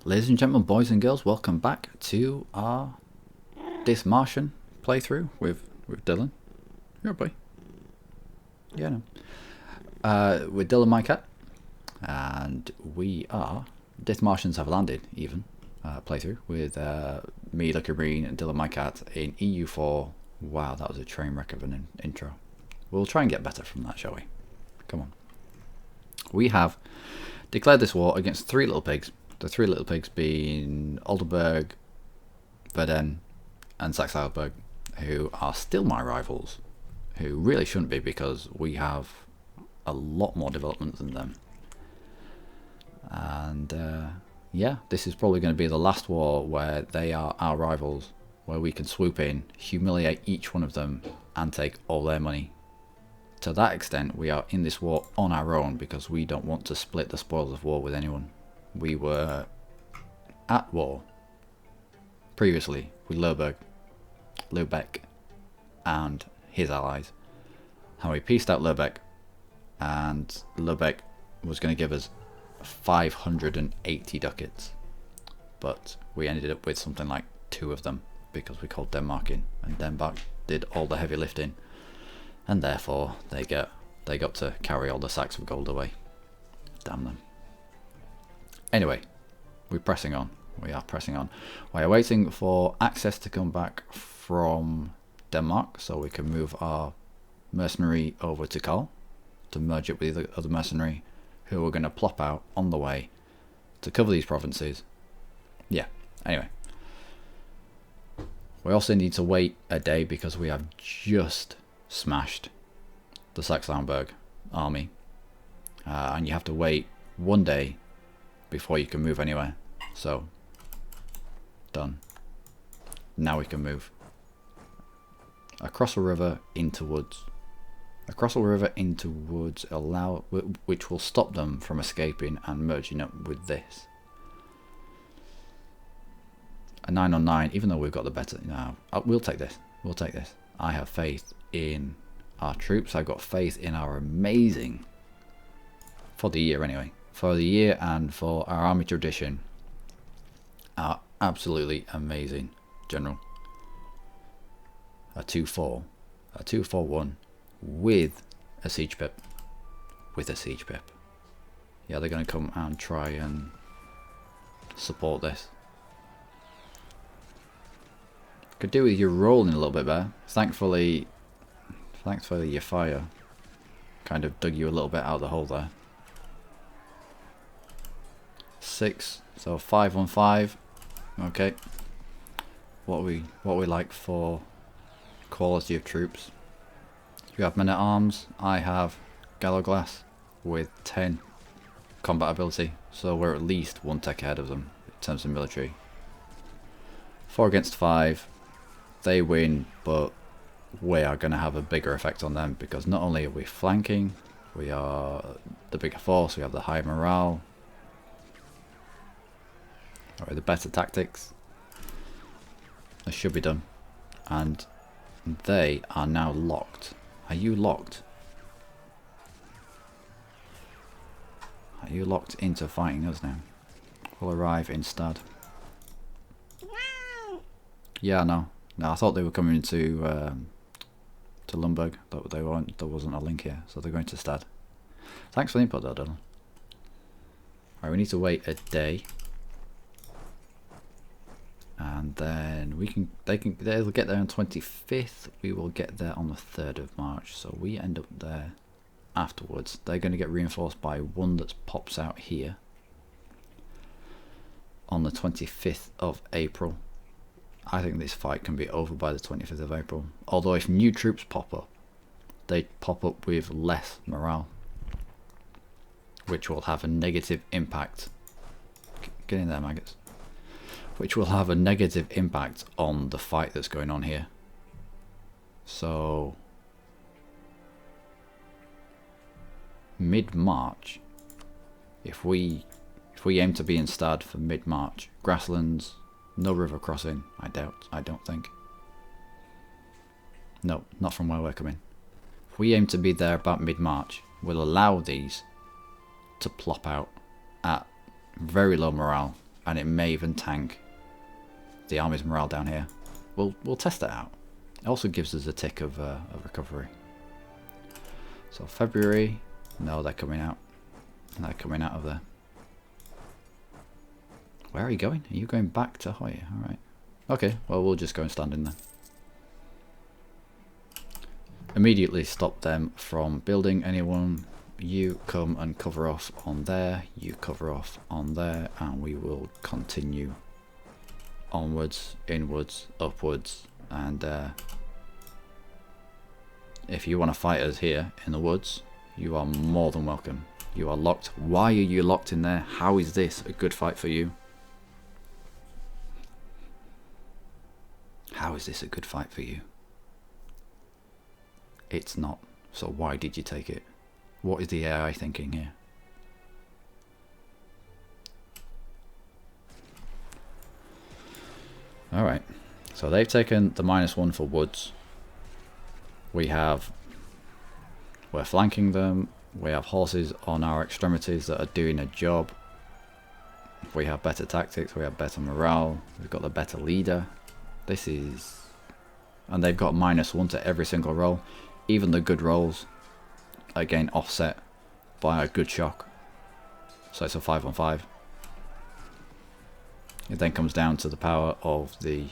Ladies and gentlemen, boys and girls, welcome back to our Dithmarschen playthrough with Dylan. You're a boy. Yeah, no. With Dylan, my cat, and we are Dithmarschens have landed even playthrough with me, Lucky Green, and Dylan, my cat in EU4. Wow, that was a train wreck of an intro. We'll try and get better from that, shall we? Come on. We have declared this war against three little pigs. The three little pigs being Oldenburg, Verden, and Saxe-Lauenburg, who are still my rivals, who really shouldn't be because we have a lot more development than them. And yeah, this is probably going to be the last war where they are our rivals, where we can swoop in, humiliate each one of them, and take all their money. To that extent, we are in this war on our own because we don't want to split the spoils of war with anyone. We were at war previously with Lubeck and his allies. And we pieced out Lubeck, and Lubeck was going to give us 580 ducats. But we ended up with something like 2 of them because we called Denmark in, and Denmark did all the heavy lifting, and therefore they got to carry all the sacks of gold away. Damn them. Anyway, we're pressing on. We are pressing on. We are waiting for access to come back from Denmark so we can move our mercenary over to Karl to merge it with the other mercenary who are going to plop out on the way to cover these provinces. Yeah, anyway. We also need to wait a day because we have just smashed the Saxe-Lauenburg army. And you have to wait 1 day before you can move anywhere. So, done. Now we can move. Across a river into woods. Across a river into woods, which will stop them from escaping and merging up with this. A 9 on 9, even though we've got the better. No, we'll take this. We'll take this. I have faith in our troops. I've got faith in our amazing, for the year anyway, for the year and for our army tradition, our absolutely amazing general. A 2-4, a 2-4-1 with a siege pip. With a siege pip. Yeah, they're going to come and try and support this. Could do with you rolling a little bit better. Thankfully your fire kind of dug you a little bit out of the hole there. 6, so 5 on 5. Okay. What we like for quality of troops. You have men at arms. I have Gallo Glass with 10 combat ability, so we're at least 1 tech ahead of them in terms of military. 4 against 5. They win, but we are going to have a bigger effect on them because not only are we flanking, we are the bigger force, we have the higher morale, or the better tactics. This should be done. And they are now locked. Are you locked? Are you locked into fighting us now? We'll arrive in Stad. Yeah, no, I thought they were coming to Lundberg, but they weren't. There wasn't a link here, so they're going to Stad. Thanks for the input, though, Dylan. Right, we need to wait a day, and then they'll get there on 25th. We will get there on the 3rd of March, so we end up there afterwards. They're going to get reinforced by one that pops out here on the 25th of April. I think this fight can be over by the 25th of April. Although if new troops pop up, they pop up with less morale, which will have a negative impact. Get in there, maggots. Which will have a negative impact on the fight that's going on here. So, mid-March, if we aim to be in Stad for mid-March, grasslands. No river crossing, I don't think. No, not from where we're coming. If we aim to be there about mid-March, we'll allow these to plop out at very low morale and it may even tank the army's morale down here. We'll test it out. It also gives us a tick of recovery. So February, no, they're coming out. They're coming out of there. Where are you going? Are you going back to Hoya? Alright. Okay, well we'll just go and stand in there. Immediately stop them from building anyone. You come and cover off on there. You cover off on there. And we will continue onwards, inwards, upwards. And if you want to fight us here in the woods, you are more than welcome. You are locked. Why are you locked in there? How is this a good fight for you? How is this a good fight for you? It's not. So why did you take it? What is the AI thinking here? Alright. So they've taken the -1 for woods. We're flanking them. We have horses on our extremities that are doing a job. We have better tactics. We have better morale. We've got the better leader. This is... And they've got -1 to every single roll. Even the good rolls, again, offset by a good shock. So it's a 5-on-5. It then comes down to the power of the...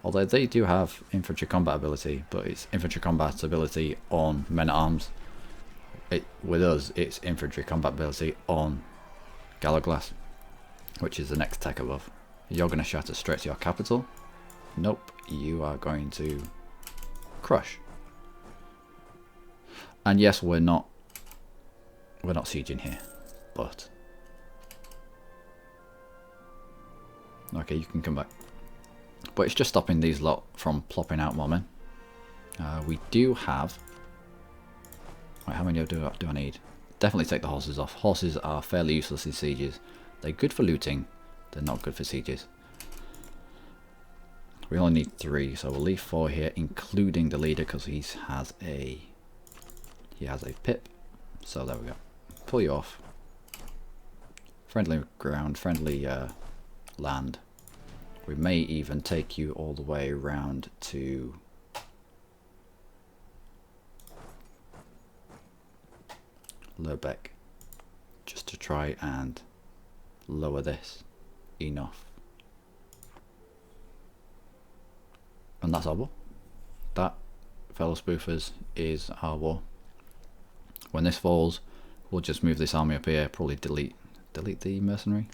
Although they do have infantry combat ability, but it's infantry combat ability on men-at-arms. With us, it's infantry combat ability on Galaglass, which is the next tech above. You're going to shatter straight to your capital. Nope, you are going to crush. And yes, we're not sieging here, but okay, you can come back. But it's just stopping these lot from plopping out more men. We do have... Wait, how many do I need? Definitely take the horses off. Horses are fairly useless in sieges. They're good for looting. They're not good for sieges. We only need 3, so we'll leave 4 here, including the leader, because he has a pip. So there we go. Pull you off. Friendly ground, friendly land. We may even take you all the way around to Lurbeck, just to try and lower this enough. And that's our war. That, fellow spoofers, is our war. When this falls, we'll just move this army up here, probably delete the mercenary.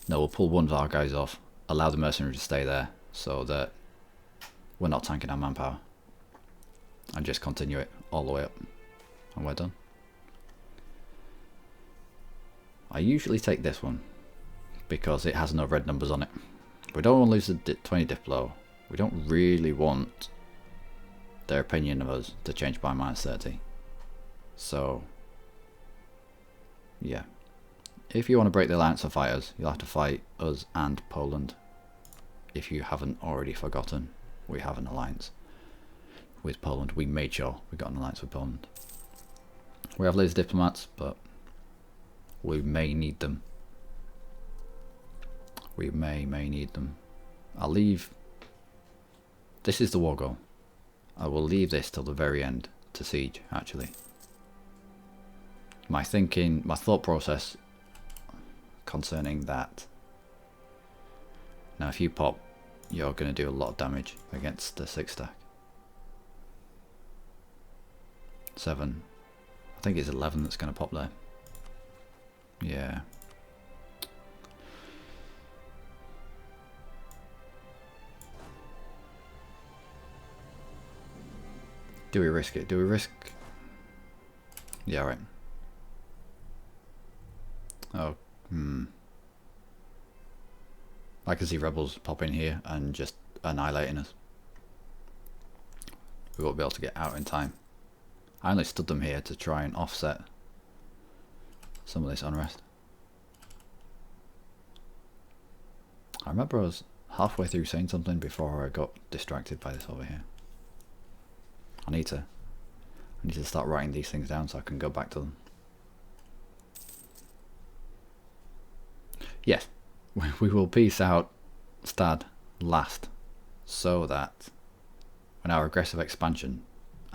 No, we'll pull one of our guys off, allow the mercenary to stay there, so that we're not tanking our manpower. And just continue it all the way up. And we're done. I usually take this one, because it has no red numbers on it. We don't want to lose the 20 Diplo. We don't really want their opinion of us to change by -30. So, yeah. If you want to break the alliance and fight us, you'll have to fight us and Poland. If you haven't already forgotten, we have an alliance with Poland. We made sure we got an alliance with Poland. We have laser diplomats, but we may need them. We may need them. I'll leave... This is the war goal. I will leave this till the very end to siege, actually. My thought process concerning that. Now if you pop, you're going to do a lot of damage against the 6 stack. 7. I think it's 11 that's going to pop there. Yeah. Do we risk it? Do we risk... Yeah, right. Oh, I can see rebels popping here and just annihilating us. We won't be able to get out in time. I only stood them here to try and offset some of this unrest. I remember I was halfway through saying something before I got distracted by this over here. I need to start writing these things down so I can go back to them. Yes, we will peace out Stad last, so that when our aggressive expansion,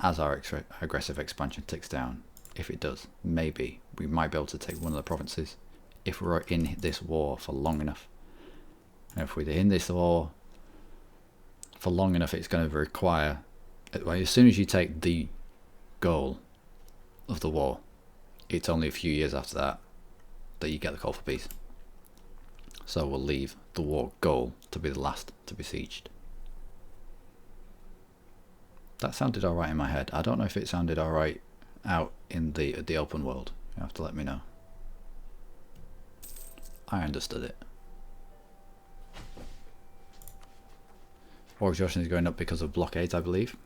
as our aggressive expansion ticks down, if it does, maybe we might be able to take one of the provinces if we're in this war for long enough. And if we're in this war for long enough, it's going to require, as soon as you take the goal of the war, it's only a few years after that that you get the call for peace. So we'll leave the war goal to be the last to be besieged. That sounded alright in my head. I don't know if it sounded alright out in the open world. You have to let me know. I understood it. War exhaustion is going up because of blockades, I believe.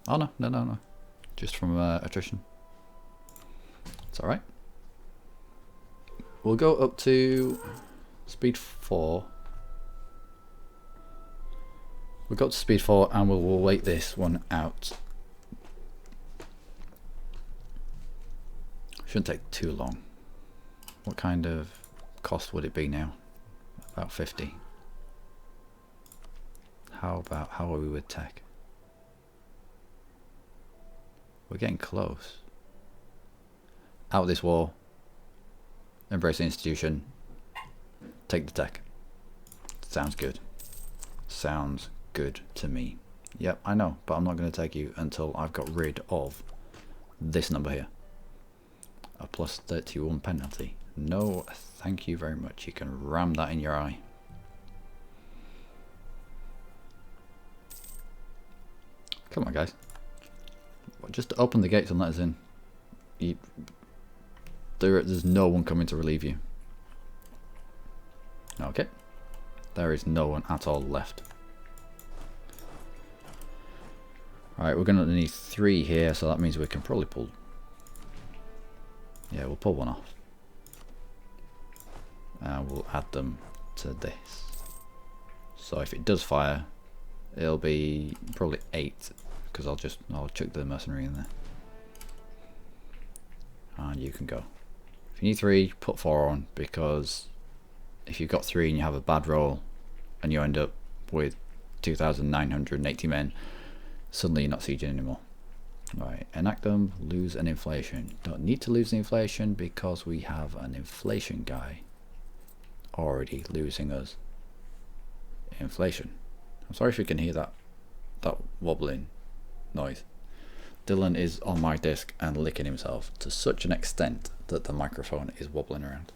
Oh no. Just from attrition. It's alright. We'll go up to speed 4. We'll go up to speed 4 and we'll wait this one out. Shouldn't take too long. What kind of cost would it be now? About 50. How are we with tech? We're getting close. Out of this war. Embrace the institution. Take the tech. Sounds good. Sounds good to me. Yep, I know, but I'm not going to take you until I've got rid of this number here. A plus 31 penalty. No, thank you very much. You can ram that in your eye. Come on, guys. Just open the gates and let us in. There's no one coming to relieve you. Okay. There is no one at all left. Alright, we're going to need 3 here, so that means we can probably pull... Yeah, we'll pull one off. And we'll add them to this. So if it does fire, it'll be probably 8, because I'll chuck the mercenary in there. And you can go. If you need 3, put 4 on, because if you've got 3 and you have a bad roll and you end up with 2,980 men, suddenly you're not sieging anymore. Right, enact them, lose an inflation. Don't need to lose the inflation because we have an inflation guy already losing us inflation. I'm sorry if you can hear that wobbling noise. Dylan is on my disc and licking himself to such an extent that the microphone is wobbling around.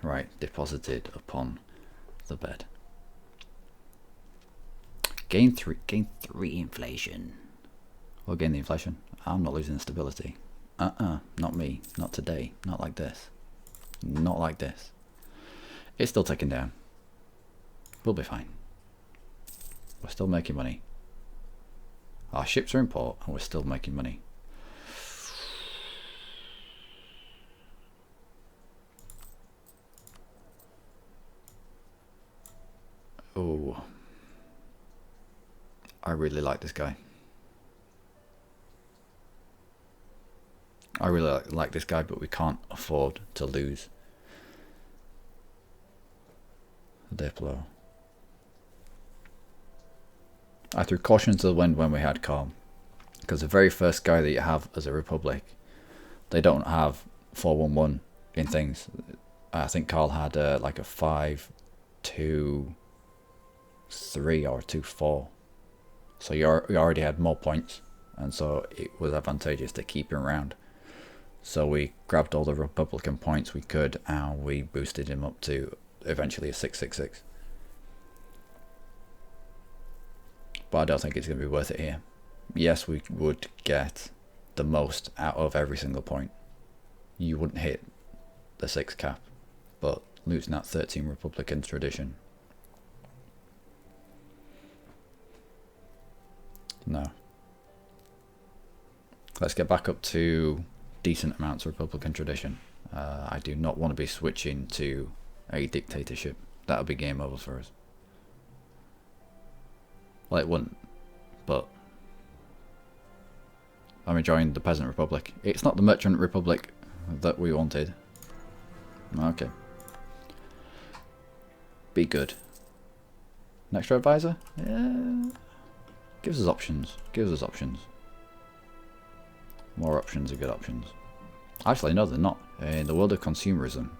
Right, deposited upon the bed. Gain 3 inflation. We'll gain the inflation. I'm not losing stability. Not me. Not today. Not like this. Not like this. It's still ticking down. We'll be fine. We're still making money. Our ships are in port and we're still making money. Oh, I really like this guy. I really like this guy, but we can't afford to lose Diplo. I threw caution to the wind when we had calm, because the very first guy that you have as a republic, they don't have 411 in things. I think Carl had like a 5-2-3 or 2-4, so you already had more points, and so it was advantageous to keep him around. So we grabbed all the Republican points we could and we boosted him up to eventually a 666. But I don't think it's going to be worth it here. Yes, we would get the most out of every single point. You wouldn't hit the 6 cap, but losing that 13 Republican tradition. No. Let's get back up to decent amounts of Republican tradition. I do not want to be switching to a dictatorship. That'll be game over for us. Well, it wouldn't, but I'm enjoying the Peasant Republic. It's not the Merchant Republic that we wanted. Okay. Be good. Next advisor? Yeah. Gives us options. Gives us options. More options are good options. Actually, no, they're not. In the world of consumerism,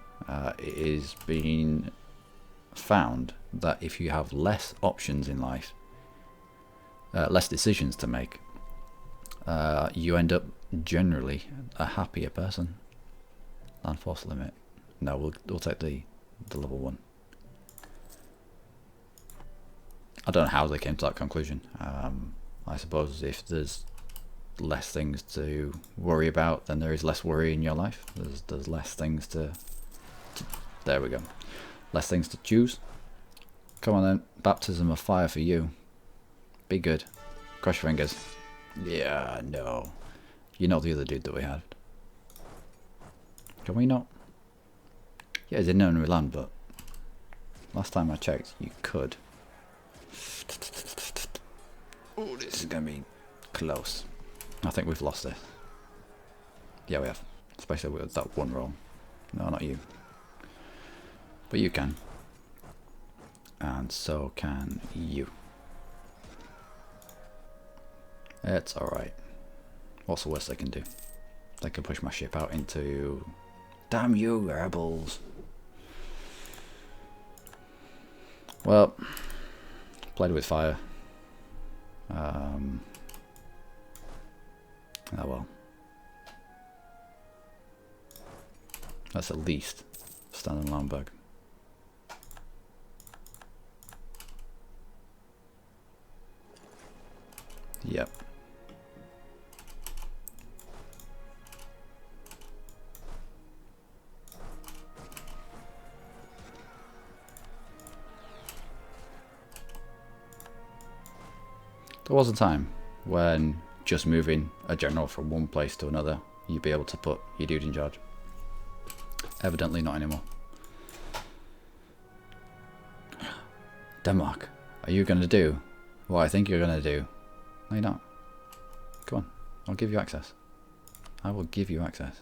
it is being found that if you have less options in life, less decisions to make, you end up generally a happier person. Land force limit. No, we'll take the level 1. I don't know how they came to that conclusion. I suppose if there's less things to worry about, then there is less worry in your life. There's less things to there we go. Less things to choose. Come on then. Baptism of fire for you. Be good. Cross your fingers. Yeah, no. You know the other dude that we had. Can we not? Yeah, it's in enemy land, but last time I checked, you could. Oh, this is going to be close. I think we've lost this. Yeah, we have. Especially with that one roll. No, not you. But you can. And so can you. It's alright. What's the worst they can do? They can push my ship out into... Damn you, rebels! Well, played with fire. Oh well. That's at least standing Lamberg. Yep. There was a time when just moving a general from one place to another, you'd be able to put your dude in charge. Evidently not anymore. Denmark, are you going to do what I think you're going to do? No, you're not. Come on, I'll give you access. I will give you access.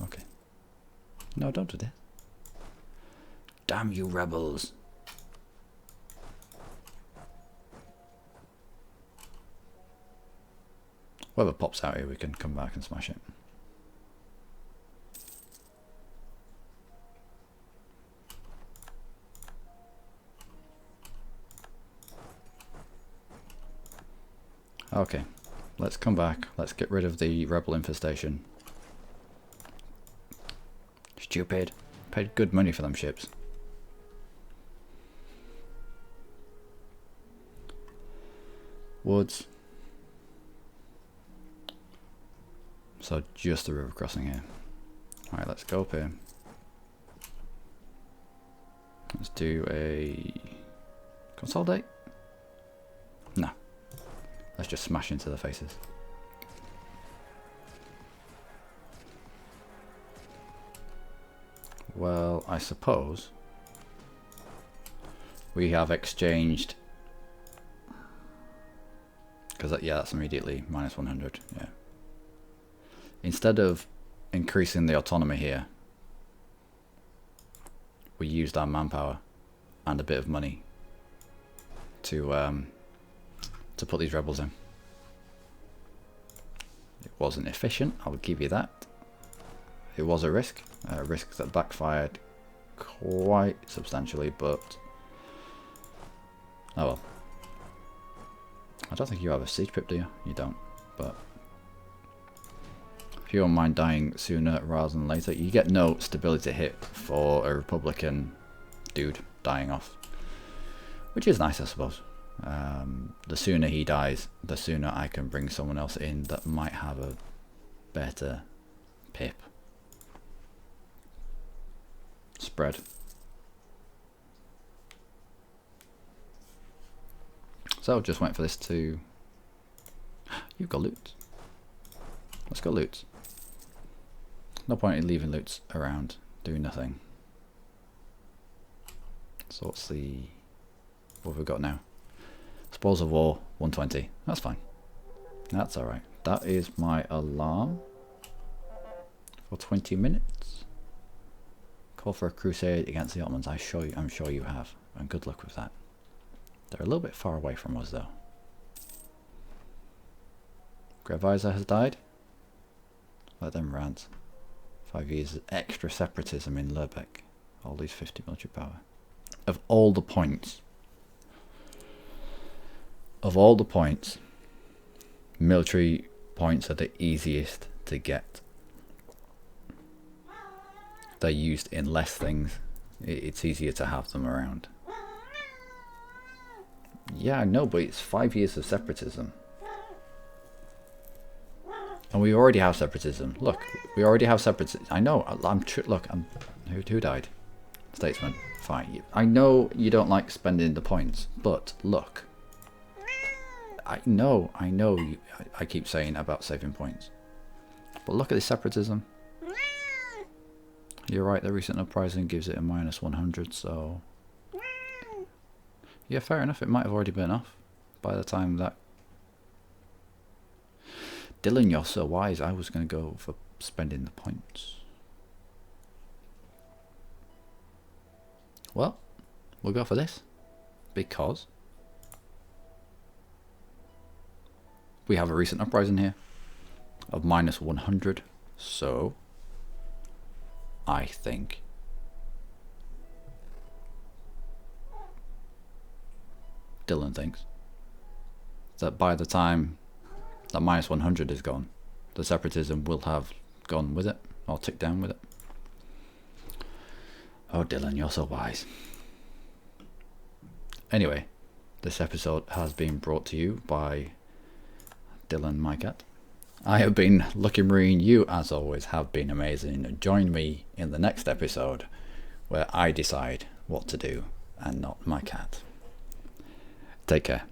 Okay. No, don't do this. Damn you rebels. Whatever pops out here, we can come back and smash it. Okay, let's come back. Let's get rid of the rebel infestation. Stupid. Paid good money for them ships. Woods. So just the river crossing here. Alright, let's go up here. Let's do a consolidate. No. Let's just smash into the faces. Well, I suppose we have exchanged, because yeah, that's immediately minus 100. Yeah. Instead of increasing the autonomy here, we used our manpower and a bit of money to put these rebels in. It wasn't efficient, I'll give you that. It was a risk that backfired quite substantially, but oh well. I don't think you have a siege pip, do you? You don't, but if you don't mind dying sooner rather than later, you get no stability hit for a Republican dude dying off, which is nice, I suppose. The sooner he dies, the sooner I can bring someone else in that might have a better pip spread. So just wait for this to... You've got loot. Let's go loot. No point in leaving loots around doing nothing. So what's the... what have we got now? Spoils of war, 120. That's fine. That's alright. That is my alarm. for 20 minutes. Call for a crusade against the Ottomans. I'm sure you have, and good luck with that. They're a little bit far away from us though. Grevisa has died. Let them rant. 5 years extra separatism in Lübeck. All these 50 military power. Of all the points, military points are the easiest to get. They're used in less things. It's easier to have them around. Yeah, I know, but it's 5 years of separatism. And we already have separatism. Look, we already have separatism. I know. Who died? Statesman. Fine. I know you don't like spending the points, but look. I know. I keep saying about saving points, but look at this separatism. You're right. The recent uprising gives it a -100. So yeah, fair enough. It might have already been off by the time that. Dylan, you're so wise. I was going to go for spending the points. Well, we'll go for this because we have a recent uprising here of -100. So I think Dylan thinks that by the time that -100 is gone, the separatism will have gone with it, or ticked down with it. Oh, Dylan, you're so wise. Anyway, this episode has been brought to you by Dylan, my cat. I have been Lucky Marine. You, as always, have been amazing. Join me in the next episode where I decide what to do and not my cat. Take care.